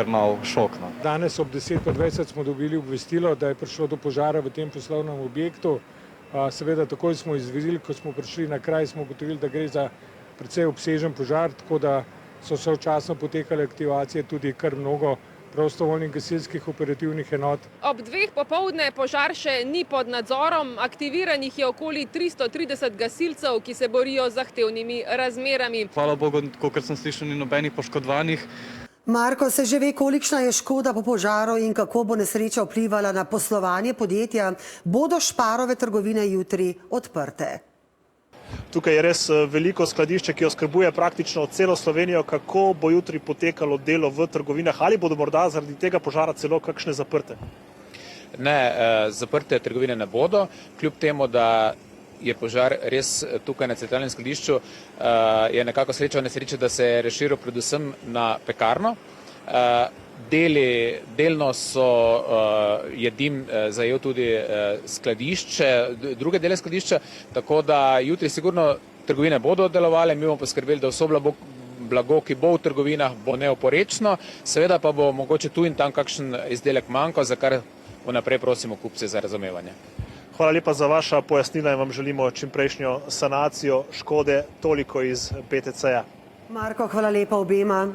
kar nov šok. No. Danes ob 10:20 smo dobili obvestilo, da je prišlo do požara v tem poslovnem objektu. Seveda takoj smo izvedeli, ko smo prišli na kraj, smo ugotovili, da gre za precej obsežen požar, tako da so sočasno potekale aktivacije tudi kar mnogo prostovoljnih gasilskih operativnih enot. Ob 2 popoldne požar še ni pod nadzorom, aktiviranih je okoli 330 gasilcev, ki se borijo z zahtevnimi razmerami. Hvala Bogu, kolikor sem slišal, ni nobenih poškodovanih. Marko, se že ve, kolikšna je škoda po požaru in kako bo nesreča vplivala na poslovanje podjetja? Bodo Šparove trgovine jutri odprte? Tukaj je res veliko skladišče, ki oskrbuje praktično celo Slovenijo. Kako bo jutri potekalo delo v trgovinah? Ali bodo morda zaradi tega požara celo kakšne zaprte? Ne, zaprte trgovine ne bodo, kljub temu, da je požar res tukaj na centralnem skladišču, je nekako sreča v nesreči, da se je razširil predvsem na pekarno. Delno je dim zajel tudi skladišče, druge dele skladišča, tako da jutri sigurno trgovine bodo delovale, mi bomo poskrbeli, da vso blago, ki bo v trgovinah, bo neoporečno, seveda pa bo mogoče tu in tam kakšen izdelek manjkal, za kar vnaprej prosimo kupce za razumevanje. Hvala lepa za vaša pojasnila in vam želimo čimprejšnjo sanacijo škode. Toliko iz BTC-ja. Marko, hvala lepa obema.